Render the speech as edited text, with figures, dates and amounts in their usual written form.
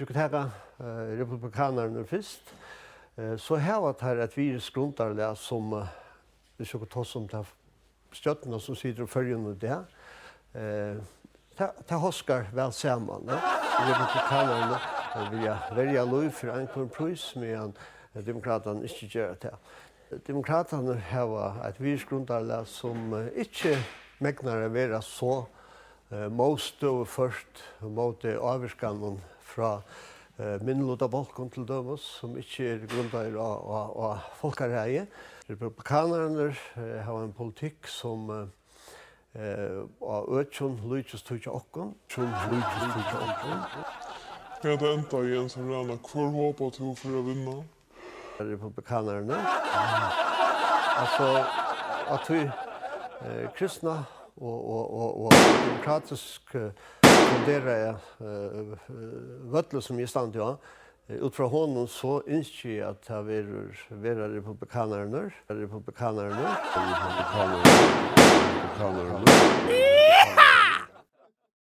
ska ta republikanerna först. Så här var det ett virusgrundarlag som det ska ta som ta stötterna som sitter och följer nu där. Ta hoskar väl samman. Republikanerna vill välja lov för en pris medan demokraterna inte gör det. Demokraterna har ett virusgrundarlag som inte mäknar att vara så most och först mot avskannon från minneluta balkon till dømes som inte grundar av folkareie. Republikanerna har en politik som av ökjon lyses till okkon. Ja, det enda igen som rena. Hvor håper du för att vinna? Republikanerna. Alltså att vi kristna och demokratisk fundera vötler som är stand ja. Utifrån honom så inser jag att det är republikanerna.